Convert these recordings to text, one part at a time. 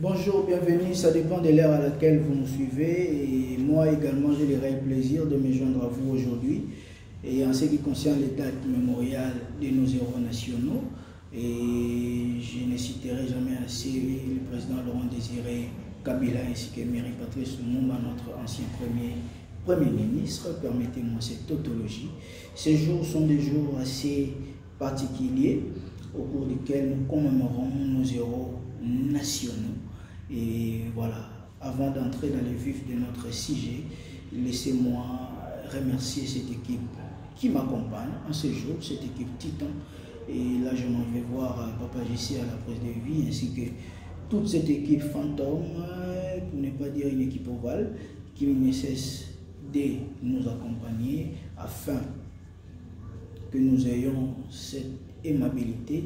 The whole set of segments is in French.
Bonjour, bienvenue, ça dépend de l'heure à laquelle vous nous suivez et moi également j'ai le réel plaisir de me joindre à vous aujourd'hui et en ce qui concerne les dates mémoriales de nos héros nationaux et je ne citerai jamais assez le président Laurent Désiré Kabila ainsi que Emery Patrice Lumumba, notre ancien premier ministre. Permettez-moi cette tautologie. Ces jours sont des jours assez particuliers au cours desquels nous commémorons nos héros nationaux. Et voilà, avant d'entrer dans le vif de notre sujet, laissez-moi remercier cette équipe qui m'accompagne en ce jour, cette équipe Titan. Et là, je m'en vais voir Papa JC à la prise de vie, ainsi que toute cette équipe fantôme, pour ne pas dire une équipe ovale, qui ne cesse de nous accompagner afin que nous ayons cette aimabilité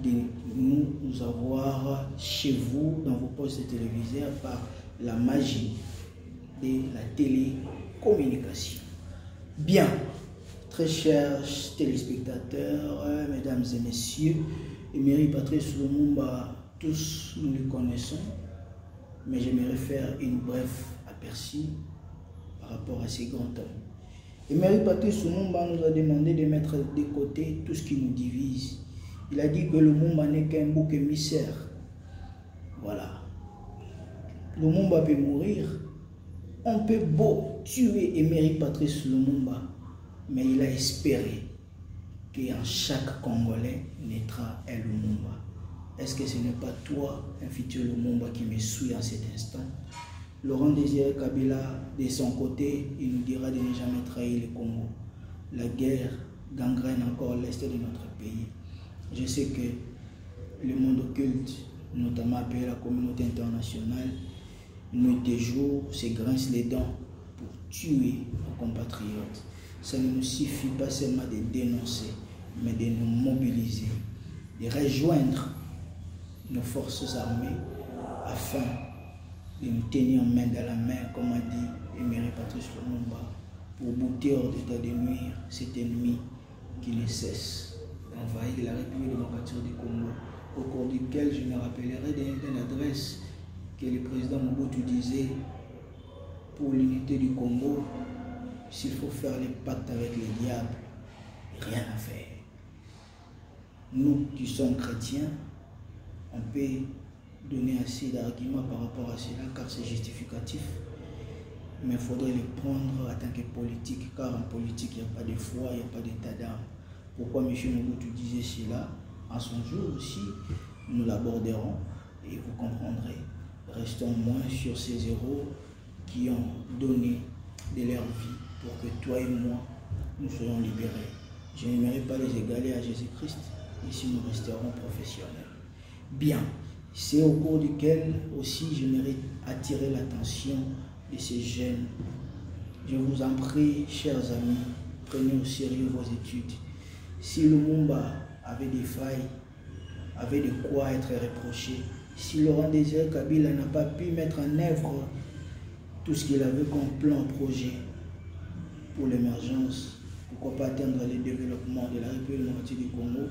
de nous avoir chez vous dans vos postes téléviseurs par la magie de la télécommunication. Bien, très chers téléspectateurs, mesdames et messieurs, Emery Patrice Lumumba, tous nous le connaissons, mais j'aimerais faire une bref aperçu par rapport à ces grands hommes. Emery Patrice Lumumba nous a demandé de mettre de côté tout ce qui nous divise. Il a dit que Lumumba n'est qu'un bouc émissaire. Voilà. Lumumba peut mourir. On peut beau tuer Emery Patrice Lumumba, mais il a espéré qu'en chaque Congolais naîtra un Lumumba. Est-ce que ce n'est pas toi, un futur Lumumba, qui me suit en cet instant? Laurent Désiré Kabila, de son côté, il nous dira de ne jamais trahir le Congo. La guerre gangrène encore l'est de notre pays. Je sais que le monde occulte, notamment appelé la communauté internationale, nuit et jour, se grince les dents pour tuer nos compatriotes. Ça ne nous suffit pas seulement de dénoncer, mais de nous mobiliser, de rejoindre nos forces armées afin de nous tenir main dans la main, comme a dit Emery Patrice Lumumba, pour bouter hors d'état de nuire cet ennemi qui ne cesse d'envahir la République démocratique du Congo, au cours duquel je me rappellerai d'une adresse que le président Mobutu disait: pour l'unité du Congo, s'il faut faire les pactes avec les diables, rien à faire. Nous qui sommes chrétiens, on peut donner assez d'arguments par rapport à cela, car c'est justificatif. Mais il faudrait les prendre en tant que politique, car en politique, il n'y a pas de foi, il n'y a pas d'état d'âme. Pourquoi M. Mobutu disait cela? En son jour aussi, nous l'aborderons et vous comprendrez. Restons moins sur ces héros qui ont donné de leur vie pour que toi et moi, nous soyons libérés. Je n'aimerais pas les égaler à Jésus-Christ, ici nous resterons professionnels. Bien, c'est au cours duquel aussi j'aimerais attirer l'attention de ces jeunes. Je vous en prie, chers amis, prenez au sérieux vos études. Si Lumumba avait des failles, avait de quoi être reproché, si Laurent Désiré Kabila n'a pas pu mettre en œuvre tout ce qu'il avait comme plan, projet pour l'émergence, pourquoi pas atteindre le développement de la République démocratique du Congo?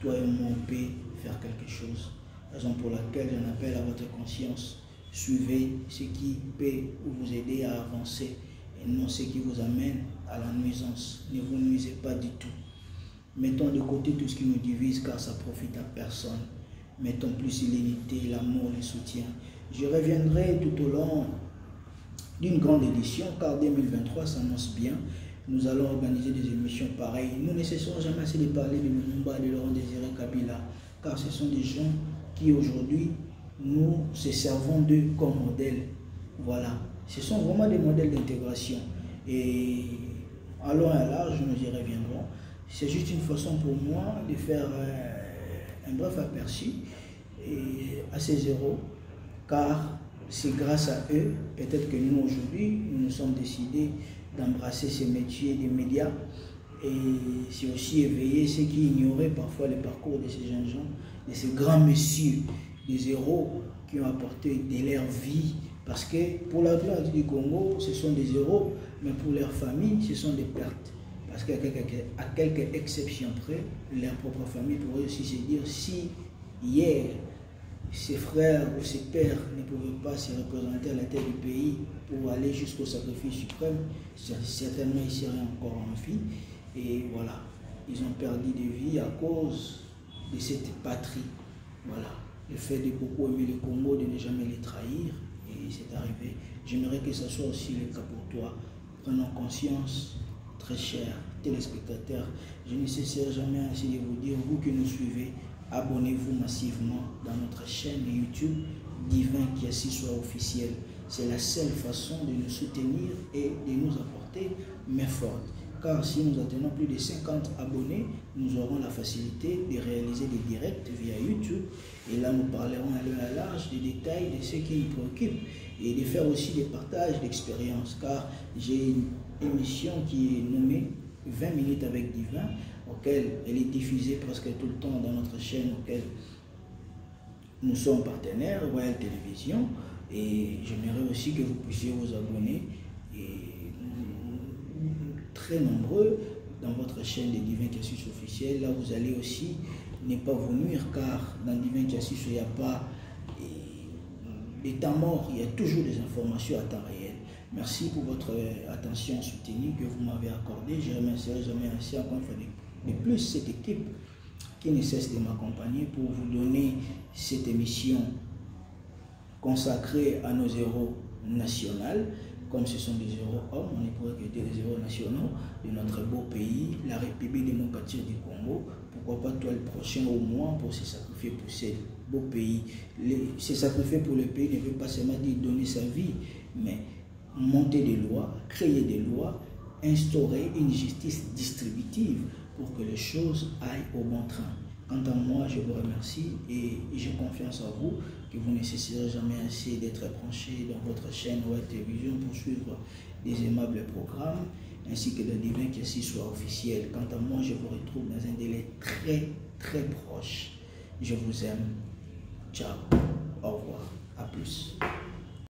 Toi et moi, on peut faire quelque chose. Raison pour laquelle j'en appelle à votre conscience. Suivez ce qui peut vous aider à avancer et non ce qui vous amène à la nuisance. Ne vous nuisez pas du tout. Mettons de côté tout ce qui nous divise, car ça profite à personne. Mettons plus l'unité, l'amour, le soutien. Je reviendrai tout au long d'une grande édition, car 2023 s'annonce bien. Nous allons organiser des émissions pareilles. Nous ne cesserons jamais assez de parler de Lumumba et de Laurent Désiré Kabila, car ce sont des gens qui aujourd'hui, nous se servons d'eux comme modèle. Voilà. Ce sont vraiment des modèles d'intégration. Et à long et à large, nous y reviendrons. C'est juste une façon pour moi de faire un bref aperçu à ces héros, car c'est grâce à eux, peut-être que nous aujourd'hui, nous nous sommes décidés d'embrasser ces métiers des médias, et c'est aussi éveiller ceux qui ignoraient parfois le parcours de ces jeunes gens, de ces grands messieurs, des héros qui ont apporté de leur vie, parce que pour la République du Congo, ce sont des héros, mais pour leur famille, ce sont des pertes. Parce qu'à quelques exceptions près, leur propre famille pourrait aussi se dire, si hier ses frères ou ses pères ne pouvaient pas se représenter à la tête du pays pour aller jusqu'au sacrifice suprême, certainement ils seraient encore en vie. Et voilà, ils ont perdu des vies à cause de cette patrie. Voilà, le fait de beaucoup aimer le Congo, de ne jamais les trahir, et c'est arrivé. J'aimerais que ce soit aussi le cas pour toi. Prenons conscience, très chers téléspectateurs, je ne cesserai jamais ainsi de vous dire, vous qui nous suivez, abonnez-vous massivement dans notre chaîne YouTube Divin Kiassi soit officiel. C'est la seule façon de nous soutenir et de nous apporter main forte. Car si nous atteignons plus de 50 abonnés, nous aurons la facilité de réaliser des directs via YouTube. Et là, nous parlerons à long et à large des détails de ce qui nous préoccupe et de faire aussi des partages d'expériences. Car j'ai une émission qui est nommée 20 minutes avec Divin, auquel elle est diffusée presque tout le temps dans notre chaîne auquel nous sommes partenaires, Royal Télévision. Et j'aimerais aussi que vous puissiez vous abonner et très nombreux dans votre chaîne de Divin Kiassi officiel. Là, vous allez aussi ne pas vous nuire, car dans Divin Kiassi, il n'y a pas des temps morts, il y a toujours des informations à temps réel. Merci pour votre attention soutenue que vous m'avez accordée. Je remercierai jamais assez encore une fois de plus cette équipe qui ne cesse de m'accompagner pour vous donner cette émission consacrée à nos héros nationaux. Comme ce sont des héros hommes, on ne pourrait que dire des héros nationaux de notre beau pays, la République démocratique du Congo. Pourquoi pas toi le prochain au moins pour se sacrifier pour ce beau pays. Se sacrifier pour le pays ne veut pas seulement dire donner sa vie, mais monter des lois, créer des lois, instaurer une justice distributive pour que les choses aillent au bon train. Quant à moi, je vous remercie et j'ai confiance en vous que vous ne cesserez jamais assez d'être branchés dans votre chaîne Royal Télévision pour suivre des aimables programmes ainsi que le Divin Kiassi soit officiel. Quant à moi, je vous retrouve dans un délai très proche. Je vous aime. Ciao. Au revoir. À plus.